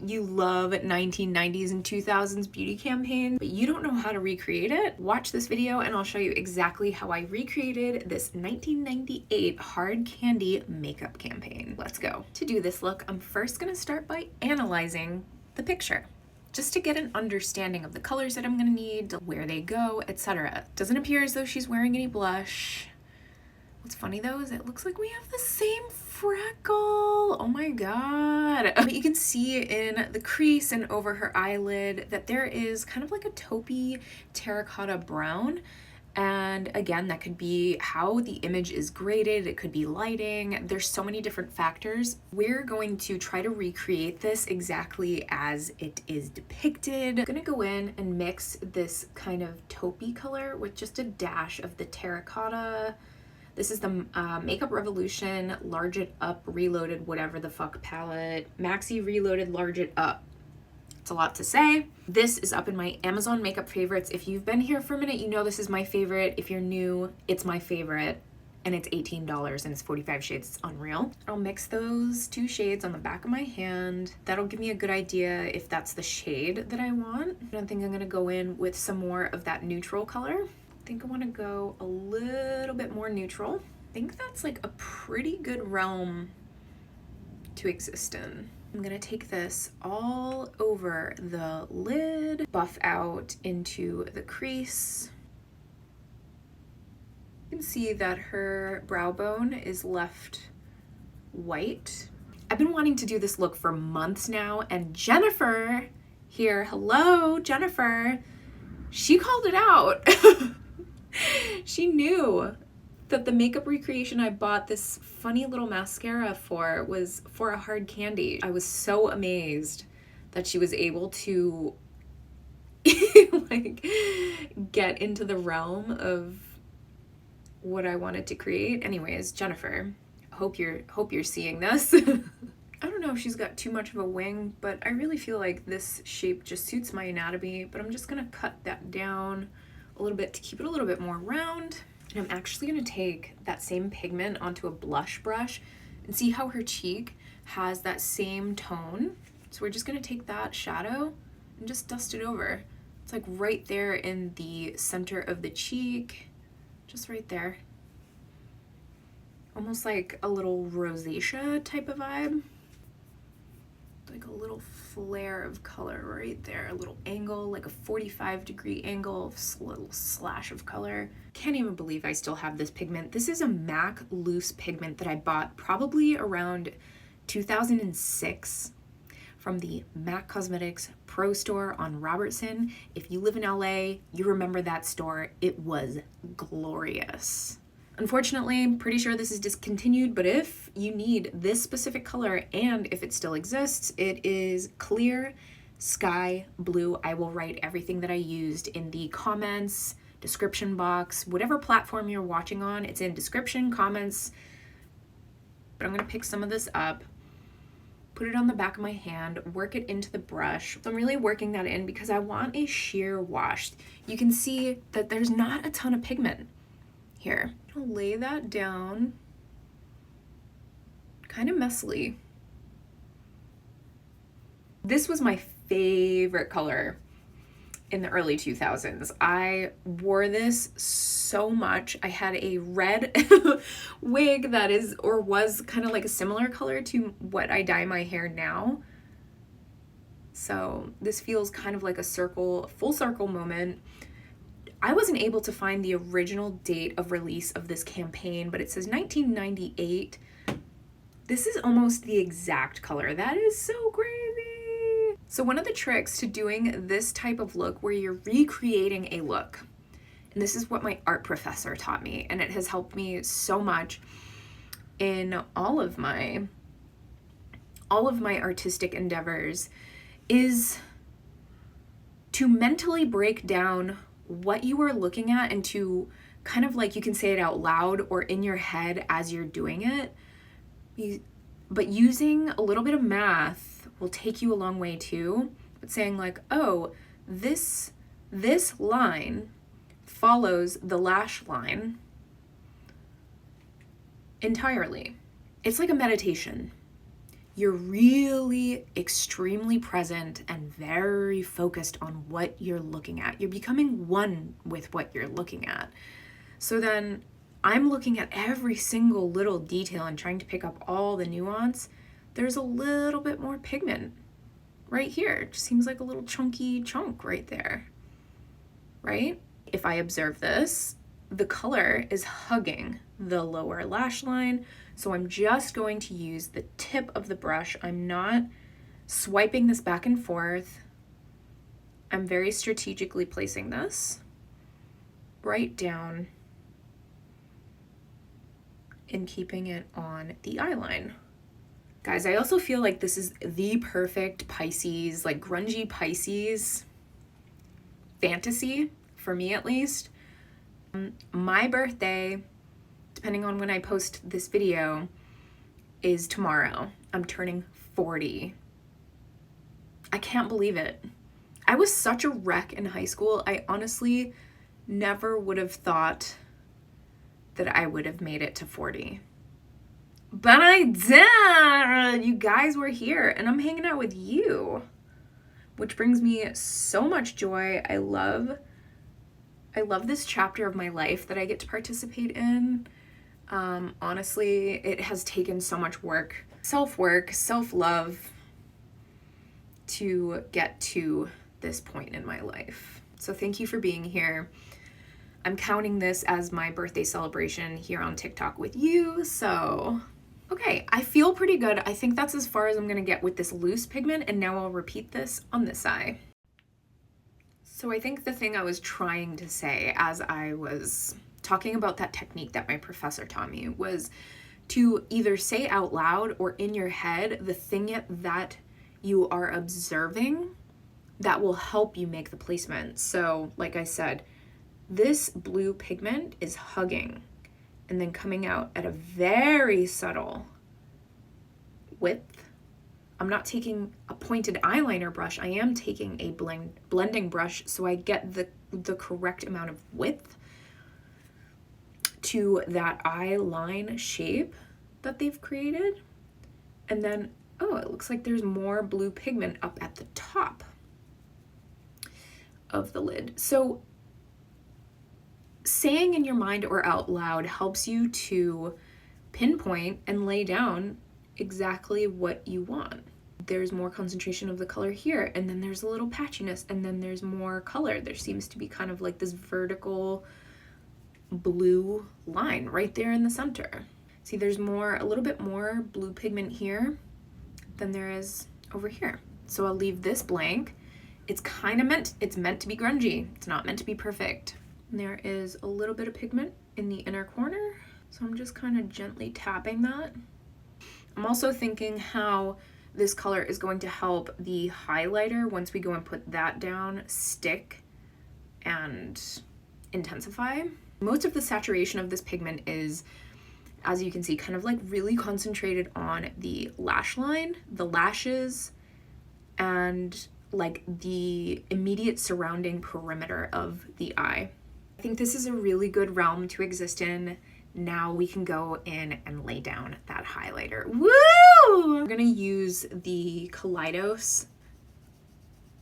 you love 1990s and 2000s beauty campaign, but you don't know how to recreate it, watch this video and I'll show you exactly how I recreated this 1998 hard candy makeup campaign. Let's go. To do this look, I'm first gonna start by analyzing the picture, just to get an understanding of the colors that I'm gonna need, where they go, etc. Doesn't appear as though she's wearing any blush. What's funny though is it looks like we have the same freckle. Oh my god. But you can see in the crease and over her eyelid that there is kind of like a taupey terracotta brown. And again, that could be how the image is graded, it could be lighting, there's so many different factors. We're going to try to recreate this exactly as it is depicted. I'm gonna go in and mix this kind of taupey color with just a dash of the terracotta. This is the Makeup Revolution Large It Up Reloaded whatever the fuck palette. Maxi Reloaded Large It Up. It's a lot to say. This is up in my Amazon makeup favorites. If you've been here for a minute, you know this is my favorite. If you're new, it's my favorite. And it's $18 and it's 45 shades. It's unreal. I'll mix those 2 shades on the back of my hand. That'll give me a good idea if that's the shade that I want. I think I'm gonna go in with some more of that neutral color. I think I wanna go a little bit more neutral. I think that's like a pretty good realm to exist in. I'm gonna take this all over the lid, buff out into the crease. You can see that her brow bone is left white. I've been wanting to do this look for months now, and Jennifer here, hello, Jennifer, she called it out. She knew that the makeup recreation I bought this funny little mascara for was for a hard candy. I was so amazed that she was able to like get into the realm of what I wanted to create. Anyways, Jennifer, hope you're seeing this. I don't know if she's got too much of a wing, but I really feel like this shape just suits my anatomy, but I'm just gonna cut that down a little bit to keep it a little bit more round. And I'm actually gonna take that same pigment onto a blush brush and see how her cheek has that same tone. So we're just gonna take that shadow and just dust it over. It's like right there in the center of the cheek, just right there. Almost like a little rosacea type of vibe. Like a little flare of color right there, a little angle, like a 45-degree angle, a little slash of color. Can't even believe I still have this pigment. This is a MAC loose pigment that I bought probably around 2006 from the MAC Cosmetics Pro Store on Robertson. If you live in LA, you remember that store. It was glorious. Unfortunately, I'm pretty sure this is discontinued, but if you need this specific color and if it still exists, it is clear sky blue. I will write everything that I used in the comments, description box, whatever platform you're watching on, it's in description, comments. But I'm gonna pick some of this up, put it on the back of my hand, work it into the brush. So I'm really working that in because I want a sheer wash. You can see that there's not a ton of pigment here. I'll lay that down kind of messily. This was my favorite color in the early 2000s. I wore this so much. I had a red wig that is or was kind of like a similar color to what I dye my hair now. So this feels kind of like a full circle moment. I wasn't able to find the original date of release of this campaign, but it says 1998. This is almost the exact color. That is so crazy. So one of the tricks to doing this type of look where you're recreating a look, and this is what my art professor taught me, and it has helped me so much in all of my artistic endeavors, is to mentally break down what you are looking at and to kind of like, you can say it out loud or in your head as you're doing it. But using a little bit of math will take you a long way too. But saying like, oh, this line follows the lash line entirely. It's like a meditation. you're really extremely present and very focused on what you're looking at. You're becoming one with what you're looking at. So then I'm looking at every single little detail and trying to pick up all the nuance. There's a little bit more pigment right here. It just seems like a little chunky chunk right there, right? If I observe this, the color is hugging the lower lash line. So I'm just going to use the tip of the brush. I'm not swiping this back and forth. I'm very strategically placing this right down and keeping it on the eye line. Guys, I also feel like this is the perfect Pisces, like grungy Pisces fantasy, for me at least. My birthday, depending on when I post this video, is tomorrow. I'm turning 40. I can't believe it. I was such a wreck in high school. I honestly never would have thought that I would have made it to 40. But I did! You guys were here and I'm hanging out with you, which brings me so much joy. I love this chapter of my life that I get to participate in. Honestly, it has taken so much work, self-work, self-love to get to this point in my life. So thank you for being here. I'm counting this as my birthday celebration here on TikTok with you. So, okay, I feel pretty good. I think that's as far as I'm gonna get with this loose pigment, and now I'll repeat this on this eye. So I think the thing I was trying to say as I was talking about that technique that my professor taught me was to either say out loud or in your head the thing that you are observing that will help you make the placement. So like I said, this blue pigment is hugging and then coming out at a very subtle width. I'm not taking a pointed eyeliner brush. I am taking a blending brush so I get the correct amount of width to that eye line shape that they've created. And then, oh, it looks like there's more blue pigment up at the top of the lid. So saying in your mind or out loud helps you to pinpoint and lay down exactly what you want. There's more concentration of the color here, and then there's a little patchiness, and then there's more color. There seems to be kind of like this vertical blue line right there in the center. See, there's a little bit more blue pigment here than there is over here. So I'll leave this blank. It's meant to be grungy. It's not meant to be perfect. And there is a little bit of pigment in the inner corner. So I'm just kind of gently tapping that. I'm also thinking how this color is going to help the highlighter, once we go and put that down, stick and intensify. Most of the saturation of this pigment is, as you can see, kind of like really concentrated on the lash line, the lashes, and like the immediate surrounding perimeter of the eye. I think this is a really good realm to exist in. Now we can go in and lay down that highlighter. Woo! We're gonna use the Kaleidos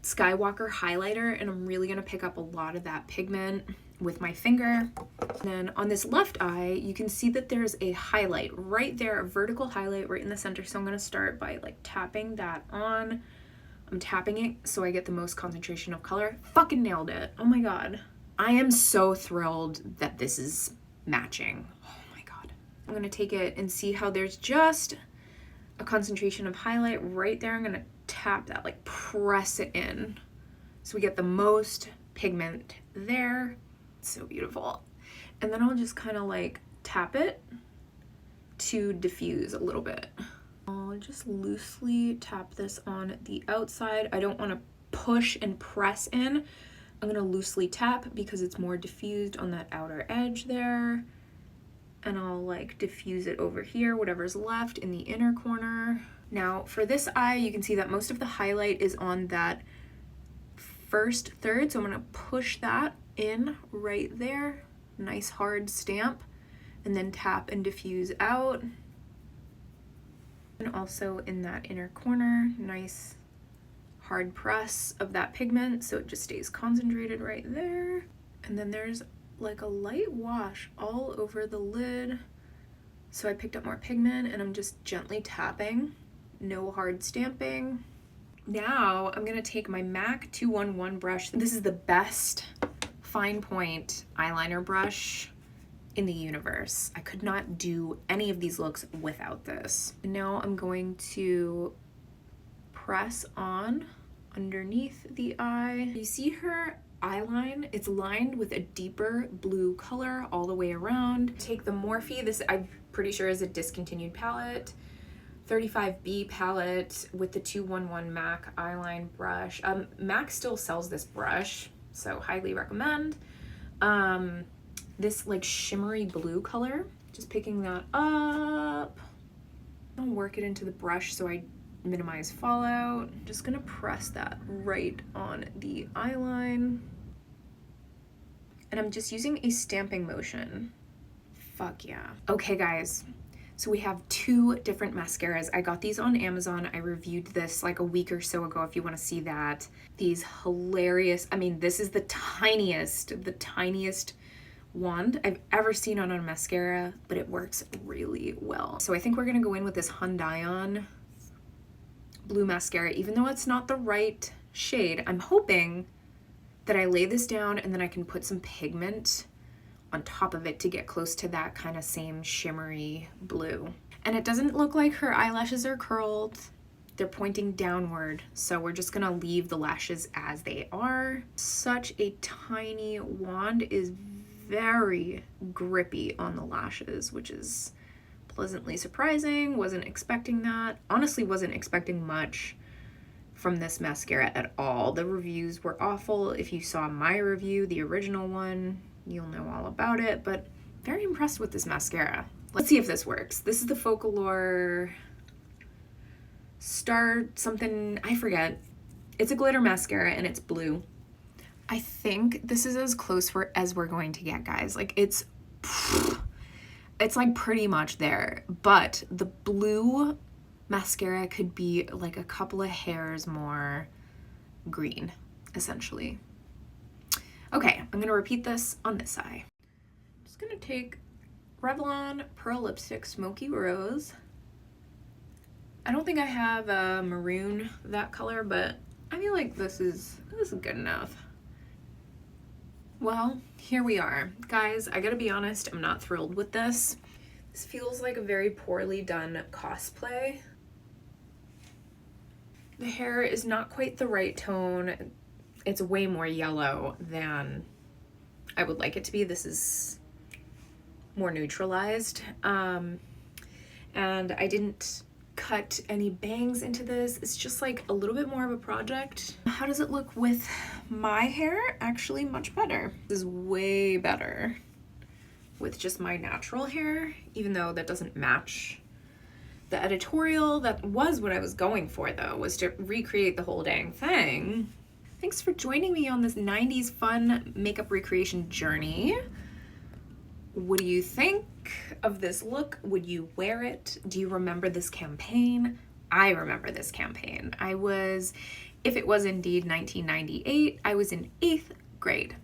Skywalker highlighter, and I'm really gonna pick up a lot of that pigment with my finger. And then on this left eye, you can see that there's a highlight right there, a vertical highlight right in the center. So I'm gonna start by like tapping that on. I'm tapping it so I get the most concentration of color. Fucking nailed it. Oh my God. I am so thrilled that this is matching. Oh my God. I'm gonna take it and see how there's just a concentration of highlight right there. I'm gonna tap that, like press it in so we get the most pigment there. It's so beautiful. And then I'll just kind of like tap it to diffuse a little bit. I'll just loosely tap this on the outside. I don't want to push and press in. I'm gonna loosely tap because it's more diffused on that outer edge there. And I'll like diffuse it over here, whatever's left in the inner corner. Now for this eye, you can see that most of the highlight is on that first third. So I'm gonna push that in right there. Nice hard stamp, and then tap and diffuse out. And also in that inner corner, nice hard press of that pigment so it just stays concentrated right there. And then there's like a light wash all over the lid. So I picked up more pigment and I'm just gently tapping, no hard stamping. Now I'm gonna take my MAC 211 brush. This is the best fine point eyeliner brush in the universe. I could not do any of these looks without this. And now I'm going to press on underneath the eye. You see her eyeline? It's lined with a deeper blue color all the way around. Take the Morphe, this I'm pretty sure is a discontinued palette, 35B palette with the 211 MAC eyeline brush. MAC still sells this brush, so highly recommend. This like shimmery blue color, just picking that up. I'll work it into the brush so I minimize fallout. Just gonna press that right on the eyeline. And I'm just using a stamping motion. Fuck yeah. Okay guys, so we have 2 different mascaras. I got these on Amazon. I reviewed this like a week or so ago if you wanna see that. These hilarious, I mean, this is the tiniest wand I've ever seen on a mascara, but it works really well. So I think we're gonna go in with this Hyundai blue mascara, even though it's not the right shade. I'm hoping that I lay this down and then I can put some pigment on top of it to get close to that kind of same shimmery blue. And it doesn't look like her eyelashes are curled. They're pointing downward, so we're just gonna leave the lashes as they are. Such a tiny wand is very grippy on the lashes, which is pleasantly surprising. Wasn't expecting that. Honestly, wasn't expecting much from this mascara at all. The reviews were awful. If you saw my review, the original one, you'll know all about it, but very impressed with this mascara. Let's see if this works. This is the Focalure Star something, I forget. It's a glitter mascara and it's blue. I think this is as close as we're going to get, guys. Like it's like pretty much there, but the blue mascara could be like a couple of hairs more green, essentially. Okay, I'm gonna repeat this on this eye. I'm just gonna take Revlon Pearl Lipstick Smoky Rose. I don't think I have a maroon that color, but I feel like this is good enough. Well, here we are. Guys, I gotta be honest, I'm not thrilled with this. This feels like a very poorly done cosplay. The hair is not quite the right tone. It's way more yellow than I would like it to be. This is more neutralized. And I didn't cut any bangs into this. It's just like a little bit more of a project. How does it look with my hair? Actually much better. This is way better with just my natural hair, even though that doesn't match the editorial. That was what I was going for though, was to recreate the whole dang thing. Thanks for joining me on this 90s fun makeup recreation journey. What do you think of this look? Would you wear it? Do you remember this campaign? I remember this campaign. If it was indeed 1998, I was in 8th grade.